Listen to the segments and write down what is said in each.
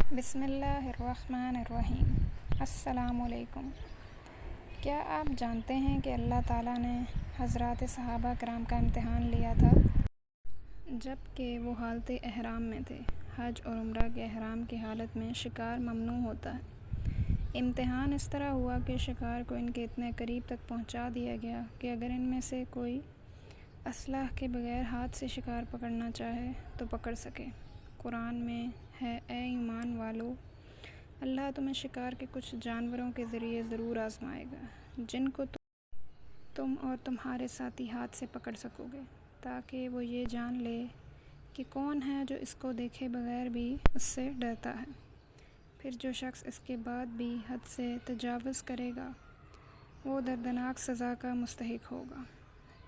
بسم اللہ الرحمن الرحیم۔ السلام علیکم۔ کیا آپ جانتے ہیں کہ اللہ تعالیٰ نے حضرات صحابہ کرام کا امتحان لیا تھا جب کہ وہ حالت احرام میں تھے؟ حج اور عمرہ کے احرام کی حالت میں شکار ممنوع ہوتا ہے۔ امتحان اس طرح ہوا کہ شکار کو ان کے اتنے قریب تک پہنچا دیا گیا کہ اگر ان میں سے کوئی اسلحہ کے بغیر ہاتھ سے شکار پکڑنا چاہے تو پکڑ سکے۔ قرآن میں ہے، اے ایمان والو، اللہ تمہیں شکار کے کچھ جانوروں کے ذریعے ضرور آزمائے گا جن کو تم اور تمہارے ساتھی ہاتھ سے پکڑ سکو گے، تاکہ وہ یہ جان لے کہ کون ہے جو اس کو دیکھے بغیر بھی اس سے ڈرتا ہے۔ پھر جو شخص اس کے بعد بھی حد سے تجاوز کرے گا وہ دردناک سزا کا مستحق ہوگا۔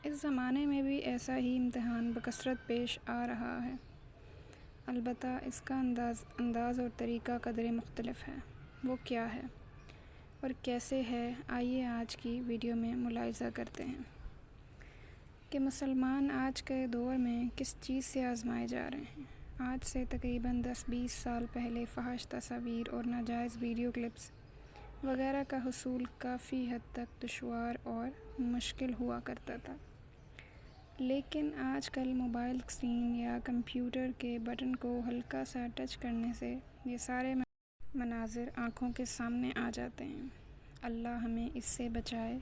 اس زمانے میں بھی ایسا ہی امتحان بکثرت پیش آ رہا ہے، البتہ اس کا انداز اور طریقہ قدرے مختلف ہے۔ وہ کیا ہے اور کیسے ہے، آئیے آج کی ویڈیو میں ملاحظہ کرتے ہیں کہ مسلمان آج کے دور میں کس چیز سے آزمائے جا رہے ہیں۔ آج سے تقریباً 10-20 سال پہلے فحش تصاویر اور ناجائز ویڈیو کلپس وغیرہ کا حصول کافی حد تک دشوار اور مشکل ہوا کرتا تھا، لیکن آج کل موبائل اسکرین یا کمپیوٹر کے بٹن کو ہلکا سا ٹچ کرنے سے یہ سارے مناظر آنکھوں کے سامنے آ جاتے ہیں۔ اللہ ہمیں اس سے بچائے۔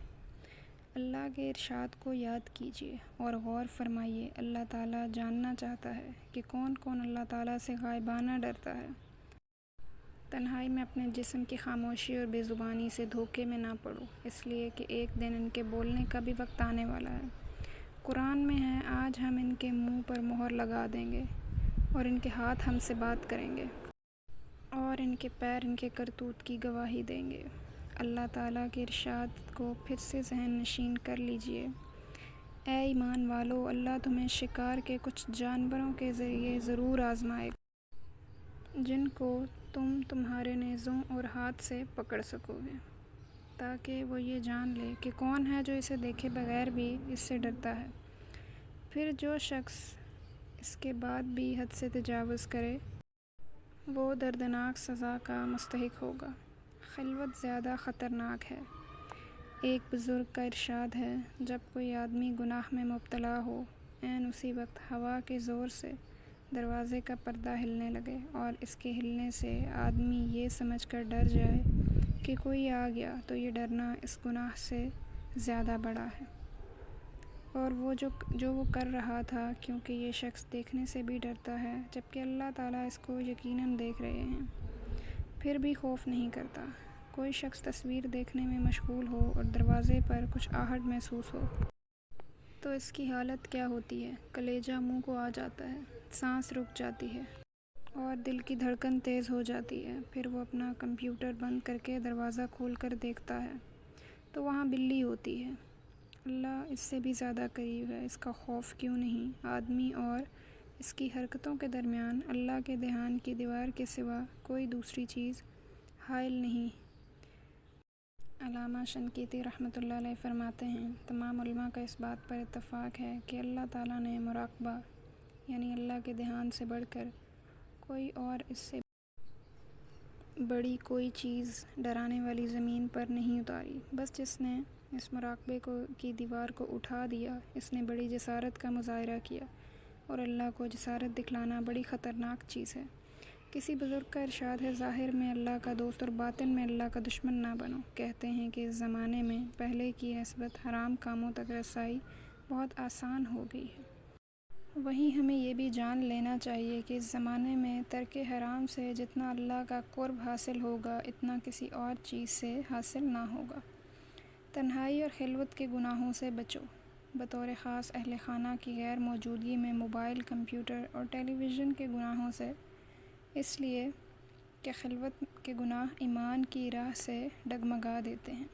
اللہ کے ارشاد کو یاد کیجیے اور غور فرمائیے۔ اللہ تعالیٰ جاننا چاہتا ہے کہ کون کون اللہ تعالیٰ سے غائبانہ ڈرتا ہے۔ تنہائی میں اپنے جسم کی خاموشی اور بے زبانی سے دھوکے میں نہ پڑو، اس لیے کہ ایک دن ان کے بولنے کا بھی وقت آنے والا ہے۔ قرآن میں ہے، آج ہم ان کے منہ پر مہر لگا دیں گے اور ان کے ہاتھ ہم سے بات کریں گے اور ان کے پیر ان کے کرتوت کی گواہی دیں گے۔ اللہ تعالیٰ کے ارشاد کو پھر سے ذہن نشین کر لیجیے، اے ایمان والو، اللہ تمہیں شکار کے کچھ جانوروں کے ذریعے ضرور آزمائے گا جن کو تم تمہارے نیزوں اور ہاتھ سے پکڑ سکو گے، تاکہ وہ یہ جان لے کہ کون ہے جو اسے دیکھے بغیر بھی اس سے ڈرتا ہے۔ پھر جو شخص اس کے بعد بھی حد سے تجاوز کرے وہ دردناک سزا کا مستحق ہوگا۔ خلوت زیادہ خطرناک ہے۔ ایک بزرگ کا ارشاد ہے، جب کوئی آدمی گناہ میں مبتلا ہو، عین اسی وقت ہوا کے زور سے دروازے کا پردہ ہلنے لگے اور اس کے ہلنے سے آدمی یہ سمجھ کر ڈر جائے کہ کوئی آ گیا، تو یہ ڈرنا اس گناہ سے زیادہ بڑا ہے اور وہ جو وہ کر رہا تھا، کیونکہ یہ شخص دیکھنے سے بھی ڈرتا ہے جبکہ اللہ تعالیٰ اس کو یقیناً دیکھ رہے ہیں، پھر بھی خوف نہیں کرتا۔ کوئی شخص تصویر دیکھنے میں مشغول ہو اور دروازے پر کچھ آہٹ محسوس ہو تو اس کی حالت کیا ہوتی ہے؟ کلیجہ منہ کو آ جاتا ہے، سانس رک جاتی ہے اور دل کی دھڑکن تیز ہو جاتی ہے۔ پھر وہ اپنا کمپیوٹر بند کر کے دروازہ کھول کر دیکھتا ہے تو وہاں بلی ہوتی ہے۔ اللہ اس سے بھی زیادہ قریب ہے، اس کا خوف کیوں نہیں؟ آدمی اور اس کی حرکتوں کے درمیان اللہ کے دھیان کی دیوار کے سوا کوئی دوسری چیز حائل نہیں۔ علامہ شنقیطی رحمۃ اللہ علیہ فرماتے ہیں، تمام علماء کا اس بات پر اتفاق ہے کہ اللہ تعالیٰ نے مراقبہ یعنی اللہ کے دھیان سے بڑھ کر کوئی اور اس سے بڑی کوئی چیز ڈرانے والی زمین پر نہیں اتاری۔ بس جس نے اس مراقبے کی دیوار کو اٹھا دیا، اس نے بڑی جسارت کا مظاہرہ کیا، اور اللہ کو جسارت دکھلانا بڑی خطرناک چیز ہے۔ کسی بزرگ کا ارشاد ہے، ظاہر میں اللہ کا دوست اور باطن میں اللہ کا دشمن نہ بنو۔ کہتے ہیں کہ اس زمانے میں پہلے کی نسبت حرام کاموں تک رسائی بہت آسان ہو گئی ہے۔ وہیں ہمیں یہ بھی جان لینا چاہیے کہ اس زمانے میں ترک حرام سے جتنا اللہ کا قرب حاصل ہوگا، اتنا کسی اور چیز سے حاصل نہ ہوگا۔ تنہائی اور خلوت کے گناہوں سے بچو، بطور خاص اہل خانہ کی غیر موجودگی میں موبائل، کمپیوٹر اور ٹیلی ویژن کے گناہوں سے، اس لیے کہ خلوت کے گناہ ایمان کی راہ سے ڈگمگا دیتے ہیں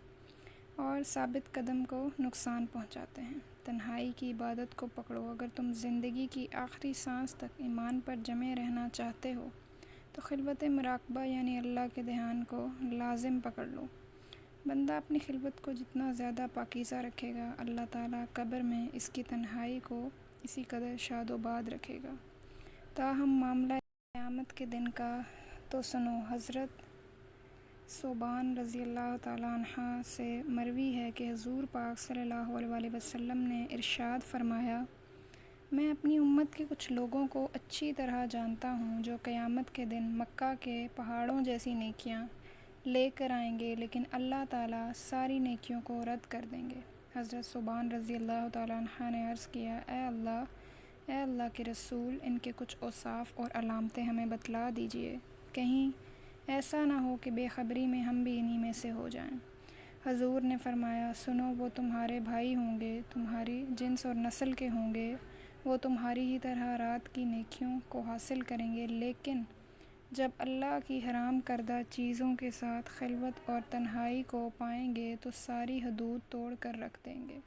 اور ثابت قدم کو نقصان پہنچاتے ہیں۔ تنہائی کی عبادت کو پکڑو۔ اگر تم زندگی کی آخری سانس تک ایمان پر جمے رہنا چاہتے ہو تو خلوت مراقبہ یعنی اللہ کے دھیان کو لازم پکڑ لو۔ بندہ اپنی خلوت کو جتنا زیادہ پاکیزہ رکھے گا، اللہ تعالیٰ قبر میں اس کی تنہائی کو اسی قدر شاد و باد رکھے گا۔ تاہم معاملہ قیامت کے دن کا تو سنو۔ حضرت ثوبان رضی اللہ تعالیٰ عنہ سے مروی ہے کہ حضور پاک صلی اللہ علیہ وسلم نے ارشاد فرمایا، میں اپنی امت کے کچھ لوگوں کو اچھی طرح جانتا ہوں جو قیامت کے دن مکہ کے پہاڑوں جیسی نیکیاں لے کر آئیں گے، لیکن اللہ تعالیٰ ساری نیکیوں کو رد کر دیں گے۔ حضرت ثوبان رضی اللہ تعالیٰ عنہ نے عرض کیا، اے اللہ کے رسول، ان کے کچھ اوصاف اور علامتیں ہمیں بتلا دیجیے، کہیں ایسا نہ ہو کہ بے خبری میں ہم بھی انہی میں سے ہو جائیں۔ حضور نے فرمایا، سنو، وہ تمہارے بھائی ہوں گے، تمہاری جنس اور نسل کے ہوں گے، وہ تمہاری ہی طرح رات کی نیکیوں کو حاصل کریں گے، لیکن جب اللہ کی حرام کردہ چیزوں کے ساتھ خلوت اور تنہائی کو پائیں گے تو ساری حدود توڑ کر رکھ دیں گے۔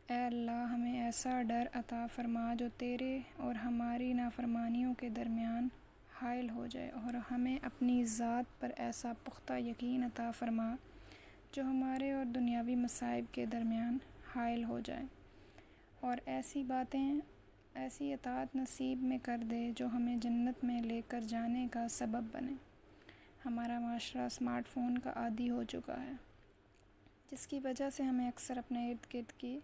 اے اللہ، ہمیں ایسا ڈر عطا فرما جو تیرے اور ہماری نافرمانیوں کے درمیان حائل ہو جائے، اور ہمیں اپنی ذات پر ایسا پختہ یقین عطا فرما جو ہمارے اور دنیاوی مصائب کے درمیان حائل ہو جائے، اور ایسی باتیں، ایسی اطاعت نصیب میں کر دے جو ہمیں جنت میں لے کر جانے کا سبب بنے۔ ہمارا معاشرہ اسمارٹ فون کا عادی ہو چکا ہے، جس کی وجہ سے ہمیں اکثر اپنے ارد گرد کی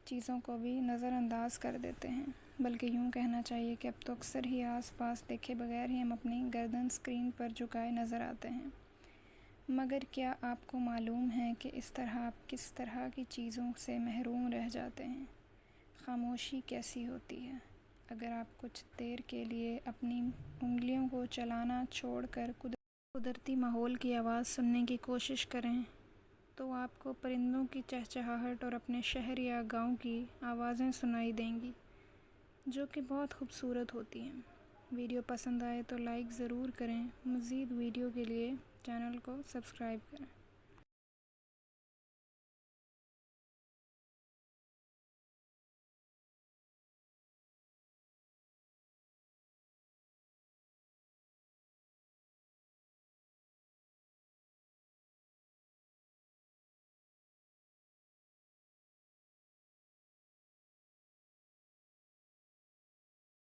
چیزوں کو بھی نظر انداز کر دیتے ہیں، بلکہ یوں کہنا چاہیے کہ اب تو اکثر ہی آس پاس دیکھے بغیر ہی ہم اپنی گردن اسکرین پر جھکائے نظر آتے ہیں۔ مگر کیا آپ کو معلوم ہے کہ اس طرح آپ کس طرح کی چیزوں سے محروم رہ جاتے ہیں؟ خاموشی کیسی ہوتی ہے؟ اگر آپ کچھ دیر کے لیے اپنی انگلیوں کو چلانا چھوڑ کر قدرتی ماحول کی آواز سننے کی کوشش کریں تو آپ کو پرندوں کی چہچہاہٹ اور اپنے شہر یا گاؤں کی آوازیں سنائی دیں گی، جو کہ بہت خوبصورت ہوتی ہیں۔ ویڈیو پسند آئے تو لائک ضرور کریں۔ مزید ویڈیو کے لیے چینل کو سبسکرائب کریں۔